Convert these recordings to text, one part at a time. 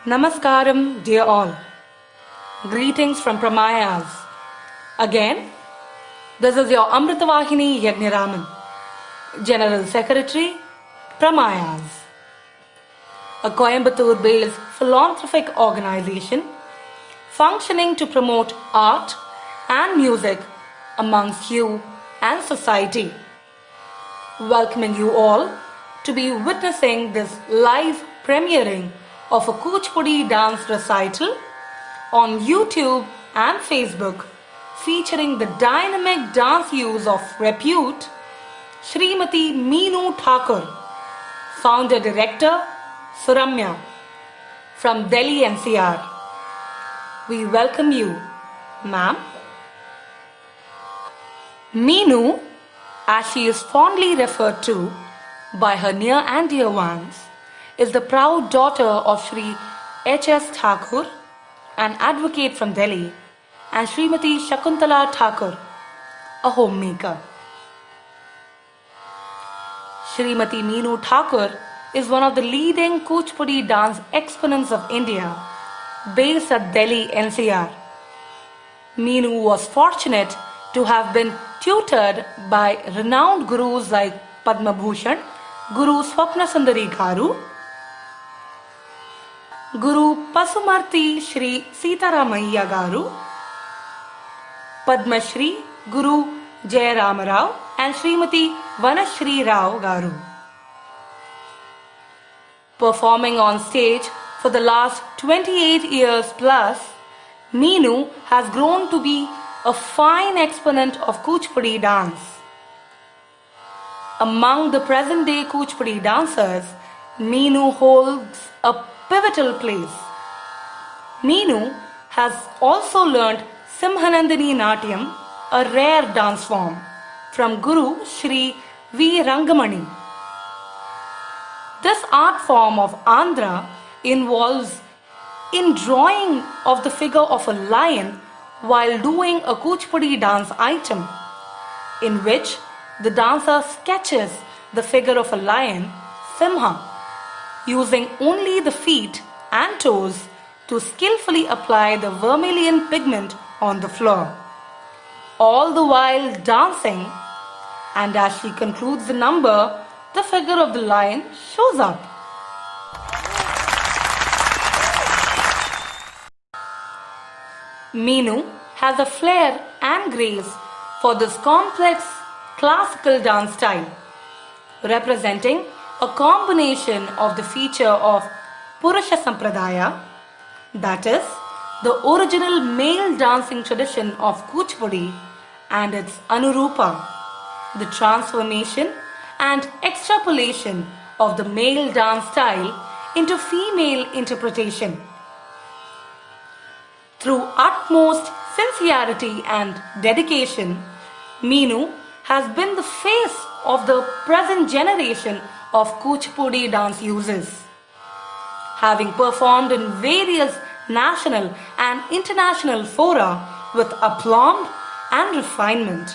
Namaskaram, dear all. Greetings from Pramayas. Again, this is your Amritavahini Yagniraman, General Secretary, Pramayas, a Coimbatore-based philanthropic organization functioning to promote art and music amongst you and society. Welcoming you all to be witnessing this live premiering of a Kuchipudi dance recital on YouTube and Facebook featuring the dynamic dance use of repute Srimati Meenu Thakur, founder director Suramya from Delhi NCR. We welcome you, ma'am. Meenu, as she is fondly referred to by her near and dear ones, is the proud daughter of Sri H.S. Thakur, an advocate from Delhi, and Srimati Shakuntala Thakur, a homemaker. Srimati Meenu Thakur is one of the leading Kuchipudi dance exponents of India, based at Delhi NCR. Meenu was fortunate to have been tutored by renowned gurus like Padma Bhushan, Guru Swapna Sundari Garu, Guru Pasumarti Shri Sitaramaiya Garu, Padma Shri Guru Jayarama Rao and Srimati Vanashri Rao Garu. Performing on stage for the last 28 years plus, Meenu has grown to be a fine exponent of Kuchipudi dance. Among the present-day Kuchipudi dancers, Meenu holds a pivotal place. Meenu has also learnt Simhanandini Natyam, a rare dance form, from Guru Shri V. Rangamani. This art form of Andhra involves in drawing of the figure of a lion while doing a Kuchipudi dance item, in which the dancer sketches the figure of a lion, Simha, using only the feet and toes to skillfully apply the vermilion pigment on the floor, all the while dancing, and as she concludes the number, the figure of the lion shows up. Meenu has a flair and grace for this complex classical dance style, representing a combination of the feature of Purusha Sampradaya, that is, the original male dancing tradition of Kuchipudi, and its Anurupa, the transformation and extrapolation of the male dance style into female interpretation. Through utmost sincerity and dedication, Meenu has been the face of the present generation of Kuchipudi dance users, having performed in various national and international fora with aplomb and refinement.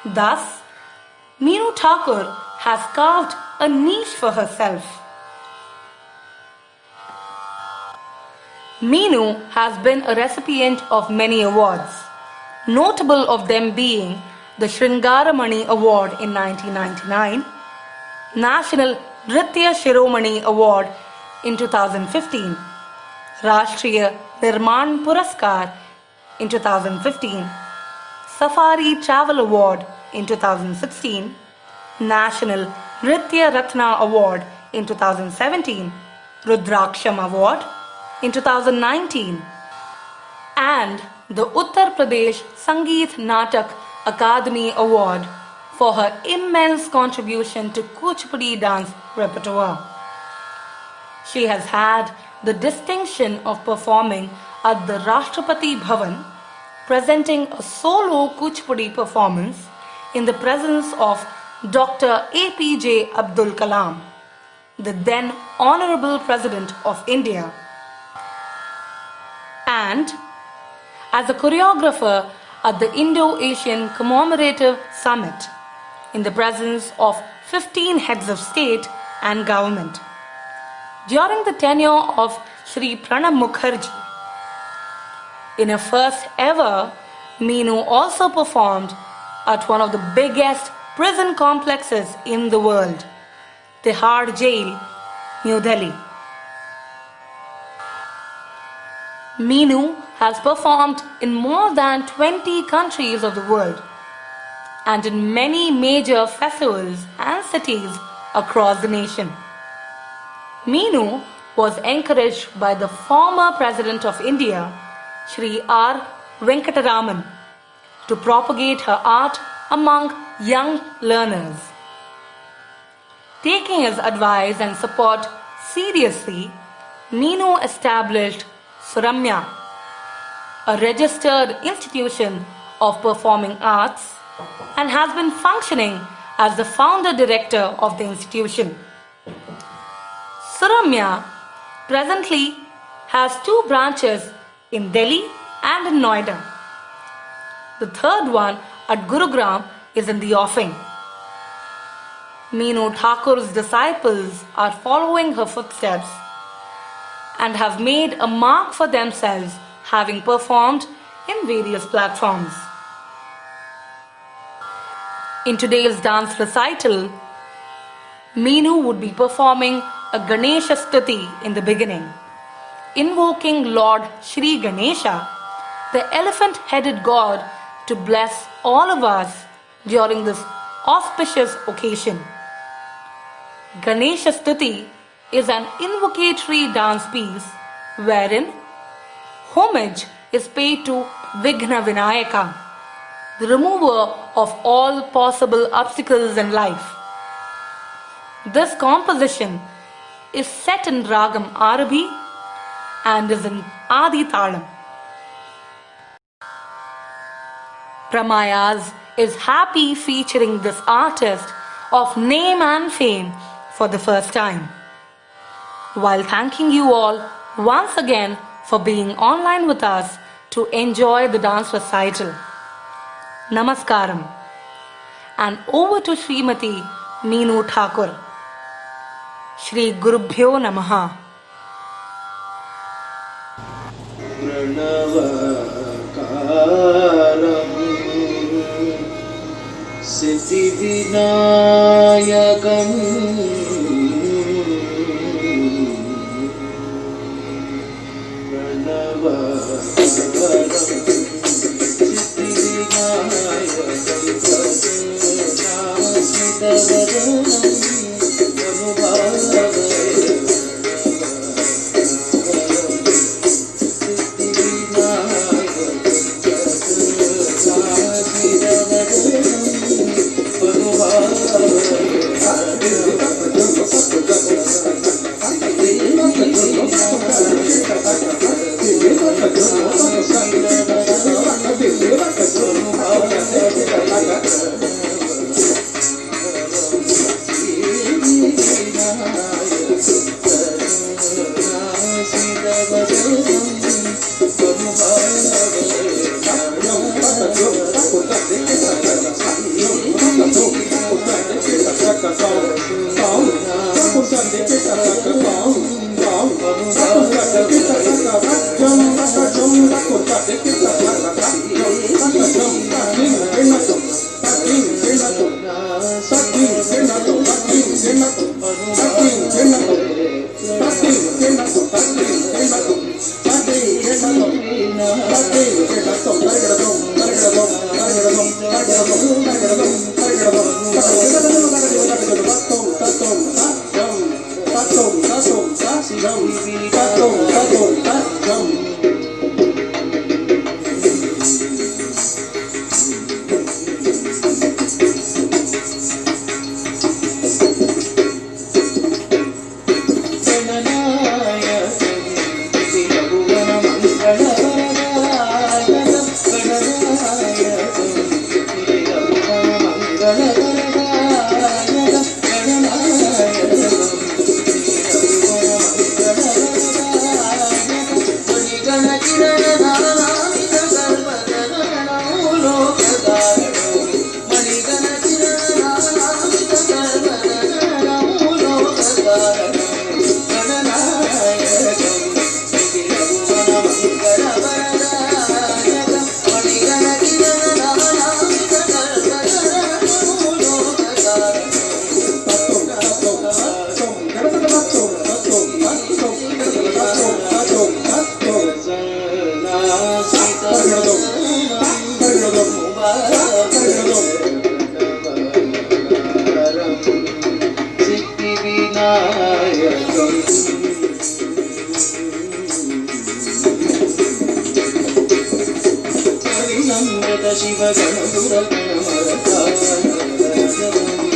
Thus, Meenu Thakur has carved a niche for herself. Meenu has been a recipient of many awards, notable of them being the Shringaramani Award in 1999, National Nritya Shiromani Award in 2015, Rashtriya Nirman Puraskar in 2015, Safari Travel Award in 2016, National Nritya Ratna Award in 2017, Rudraksham Award in 2019, and the Uttar Pradesh Sangeet Natak Akademi Award for her immense contribution to Kuchipudi dance repertoire. She has had the distinction of performing at the Rashtrapati Bhavan, presenting a solo Kuchipudi performance in the presence of Dr. APJ Abdul Kalam, the then Honorable President of India, and as a choreographer at the Indo-Asian Commemorative Summit in the presence of 15 heads of state and government. During the tenure of Sri Pranab Mukherjee. In her first ever, Meenu also performed at one of the biggest prison complexes in the world, Tihar Jail, New Delhi. Meenu has performed in more than 20 countries of the world and in many major festivals and cities across the nation. Meenu was encouraged by the former President of India, Shri R. Venkataraman, to propagate her art among young learners. Taking his advice and support seriously, Meenu established Suramya, a registered institution of performing arts, and has been functioning as the founder director of the institution. Suramya presently has 2 branches in Delhi and in Noida. The third one at Gurugram is in the offing. Meenu Thakur's disciples are following her footsteps and have made a mark for themselves, having performed in various platforms. In today's dance recital, Meenu would be performing a Ganesha Stuti in the beginning, invoking Lord Shri Ganesha, the elephant-headed god, to bless all of us during this auspicious occasion. Ganesha Stuti is an invocatory dance piece wherein homage is paid to Vighna Vinayaka, the remover of all possible obstacles in life. This composition is set in Ragam Arabhi and is in Adi Talam. Pramayas is happy featuring this artist of name and fame for the first time. While thanking you all once again for being online with us to enjoy the dance recital. Namaskaram. And over to Srimati Meenu Thakur. Shri Gurubhyo Namaha. Siddhivinayakam Pranavakaram Shiv गण सुर गण हरिसंगत शिव गण सुर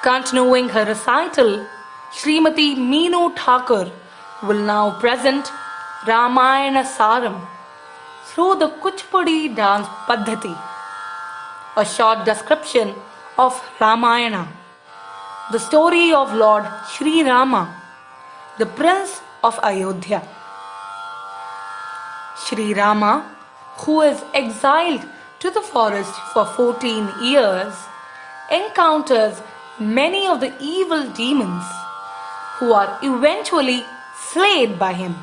Continuing her recital, Srimati Meenu Thakur will now present Ramayana Saram through the Kuchipudi dance Paddhati, a short description of Ramayana, the story of Lord Sri Rama, the Prince of Ayodhya. Sri Rama, who is exiled to the forest for 14 years, encounters many of the evil demons who are eventually slayed by him.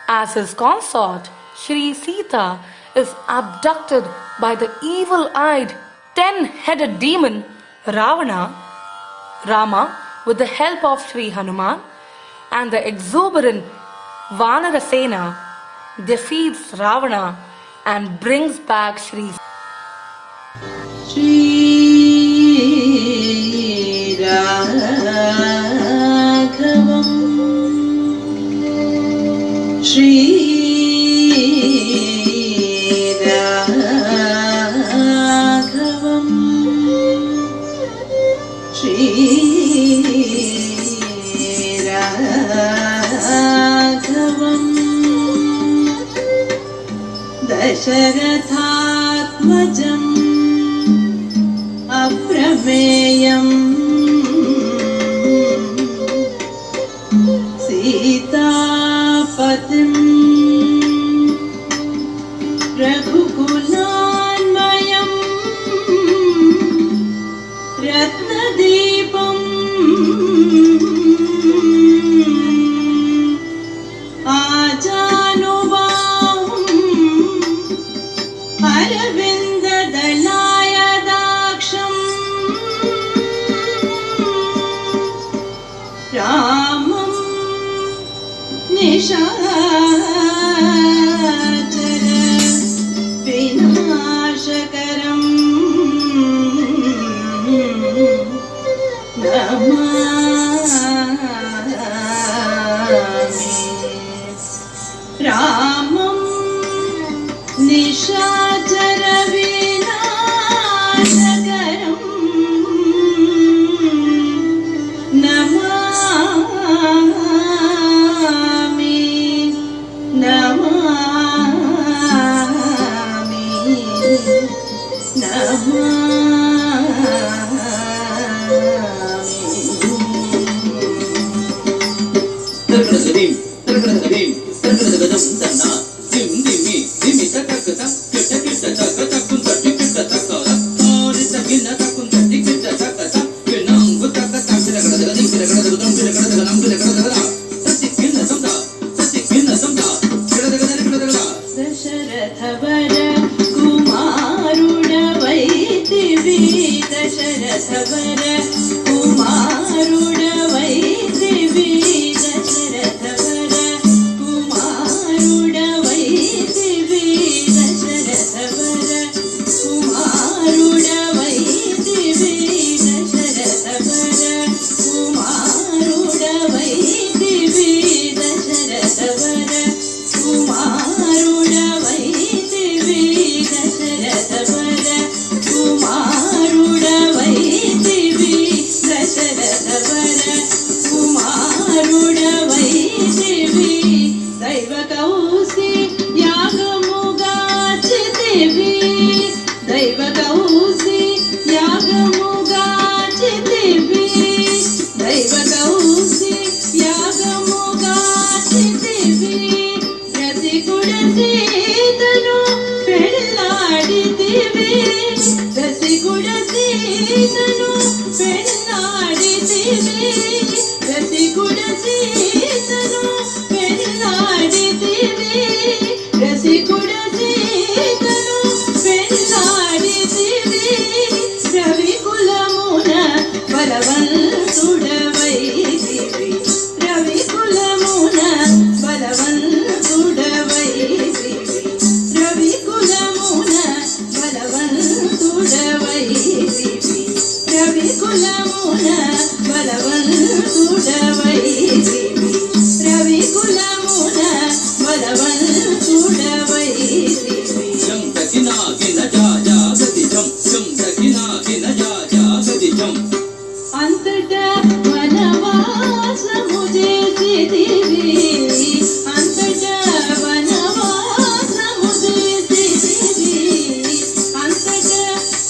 As his consort, Sri Sita is abducted by the evil-eyed 10-headed demon Ravana. Rama, with the help of Sri Hanuman and the exuberant Vanarasena, defeats Ravana and brings back Sri Raghavam Shri Raghavam Shri दशरथात्मजम् अप्रमेयम् सीतापतिम् रघुकुलान्वयम् रत्नदीपम् आजानुबाहुम् अरविन्ददलायदाक्षम् रामम् निशाचर विनाशकरम् नमामि रामं निशाचर विनाशकरम् नमामि नमामि तरकड़गदीम तरकड़गदीम तरकड़गदम तन्ना दिम दिमी दिमी तककता kit kit तकता कुन तटी kit तकरा और तकिन तकुन तटी kit तकता किनंग तकता तरकड़गदीम तरकड़गदम तरकड़गदम तरकड़गदा ततिकिन समदा तरकड़गदा दशरथ वर कुमारुडवैतिवि दशरथ वर कुमारुडवैतिवि दशरथ वर कुमारुडवैतिवि दशरथ वर कुमारुडवैतिवि दशरथ वर कुमारुडवैतिवि दशरथ वर कुमारुडवैतिवि दशरथ वर कुमारुडवैतिवि दशरथ वर कुमारुडवैतिवि दैवकौसि यागमुगाचितिवि दैवकौसि यागमुगाचितिवि दैवकौसि यागमुगाचितिवि रसिकुडसीतनु पेळ्ळाडितिवि रसिकुडसीतनु पेळ्ळाडितिवि रसिकुडसीतनु पेळ्ळाडितिवि रसिकुडसीतनु पेळ्ळाडितिवि रविकुलमुन बलवन्तुडवैतिवि रविकुलमुन बलवन्तुडवैतिवि रविकुलमुन बलवन्तुडवैतिवि रविकुलमुन बलवन्तुडवैतिवि रविकुलमुन बलवन्तुडवैतिवि जम तकिना किन जा जा गतिजम जम तकिना किन जा जा गतिजम अंतट वनवासमु చేసితివి अंतट वनवासमु చేసితివి अंतट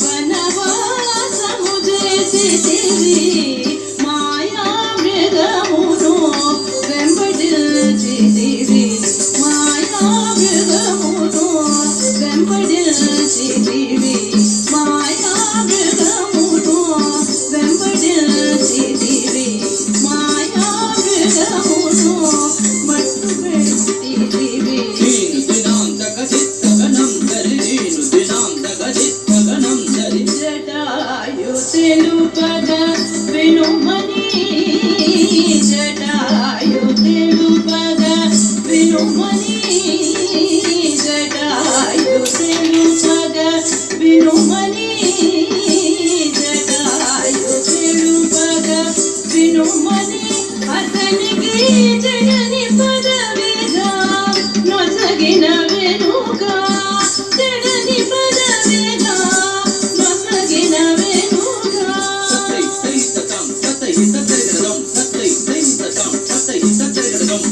वनवासमु చేసితివి మాయా మృగమును వెంబడించితివి మాయా మృగమును వెంబడించితివి మాయా మృగమును వెంబడించితివి మాయా మృగమును మట్టుపెట్టితివి దీను దినాంతక చిత్తగనం దరి దీను దినాంతక చిత్తగనం దరి జటాయు తెలుపద వినుమని జటాయు తెలుపద వినుమని జటాయు తెలుపద వినుమని జటాయు తెలుపద వినుమని అతనికి జగని పదవిగా నొసగిన వెనుక జగని పదవిగా నొసగిన వెనుక సత్తై సై తతం సత్తై సత్తరిగడం సత్తై సై తతం సత్తై సత్తరిగడం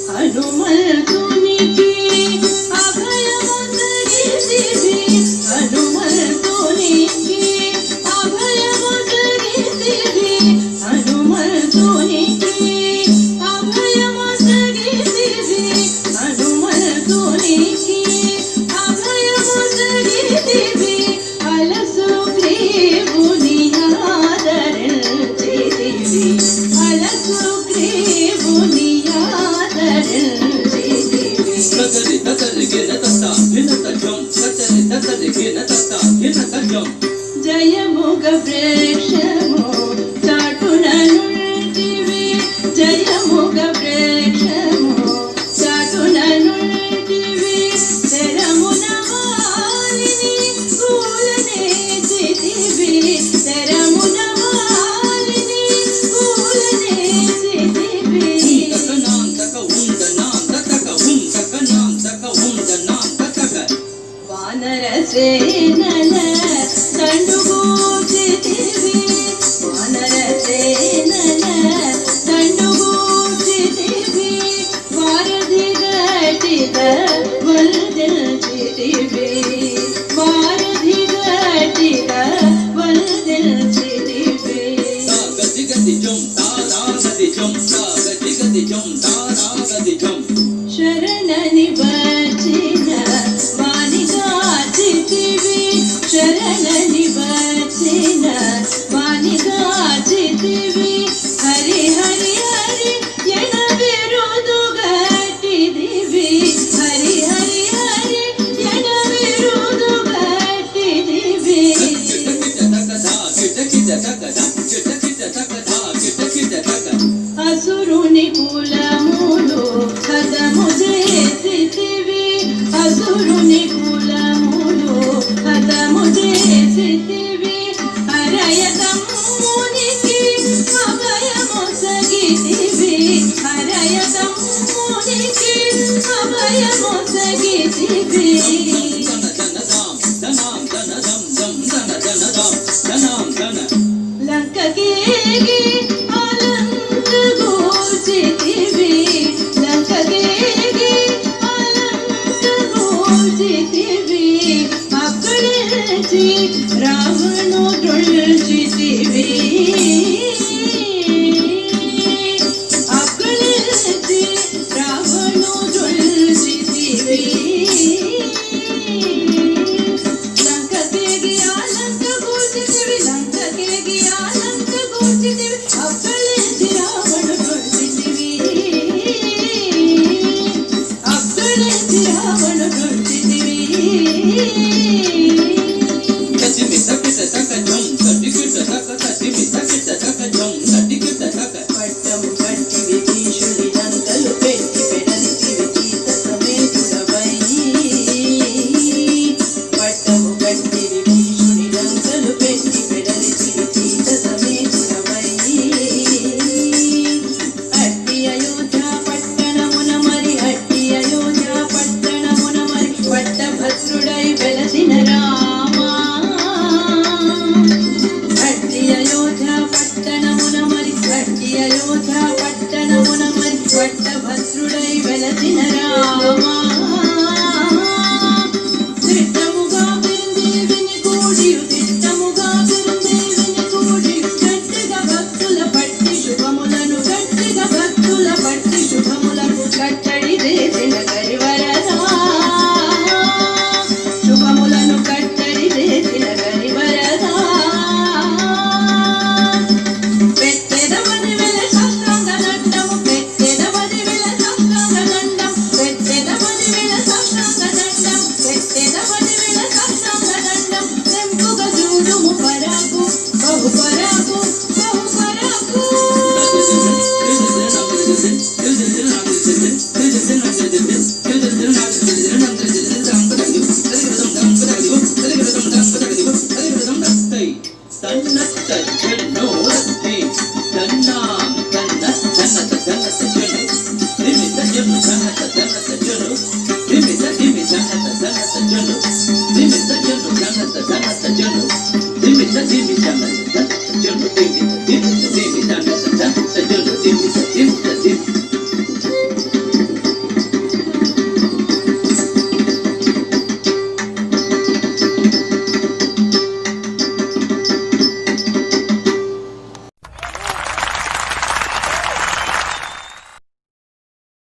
హనుమంతునికి అభయమొసగిన జయముగ ప్రేక్షము చాటున నుంటివి జయముగ ప్రేక్షము చాటున నుంటివి తెరమున వాలిని కూలనే చితివి తెరమున వాలిని కూలనే చితివి వానర సేనల దండుగూచితివి వానర సేనల దండుగూచితివి వారధి గటిక వల్దల్చితివి వారధి గటిక వల్దల్చితివి శరణని వచ్చిన వానిగాచితివి శరణని వచ్చిన వానిగాచితివి హరి హరి హరి ఎన విరుదు గట్టిదివి హరి హరి హరి ఎన విరుదు గట్టిదివి అసురుని కులములు హతము చేసితివి అసురుని కులములు హతము చేసితివి హరయతమ్మునికి అభయమొసగితివి హరయతమ్మునికి అభయమొసగితివి లంకకేగి ఆలంకగోచితివి లంకకేగి ఆలంకగోచితివి అక్కడిచి రావణుడొల్చితివి అక్కడిచి రావణుడొల్చితివి లంకకేగి ఆలంకగోచితివి లంకకేగి ఆలంకగోచితివి అక్కడిచి రావణుడొల్చితివి అక్కడిచి రావణుడొల్చితివి పట్టము కట్టి విభీషుని లంకలు పెట్టి పెడలితివి సీత సమేతుడవై పట్టము కట్టి విభీషుని లంకలు పెట్టి పెడలితివి సీత సమేతుడవై అట్టి అయోధ్య పట్టణమున మరి అట్టి అయోధ్య పట్టణమున మరి పట్టభద్రుడై వెలసిన రామా అట్టి అయోధ్య పట్టణమున మరి అట్టి అయోధ్య పట్టణమున మరి పట్టభద్రుడై వెలసిన రామా దిట్టముగా పెరుందేవిని కూడియు దిట్టముగా పెరుందేవిని కూడియు గట్టిగా భక్తుల పట్టి శుభములను గట్టిగా భక్తుల పట్టి శుభములను కట్టడి చేసిన కరివరదా శుభములను కట్టడి చేసిన కరివరదా పెట్టెదవని వెల సాష్టాంగ దండము పెట్టెదవని వెల సాష్టాంగ దండం పెట్టెదవని వెల సాష్టాంగ దండం పెట్టెదవని వెల సాష్టాంగ దండం తెంపుగా చూడుము పరాకు బహు పరాకు బహు పరాకు Jump,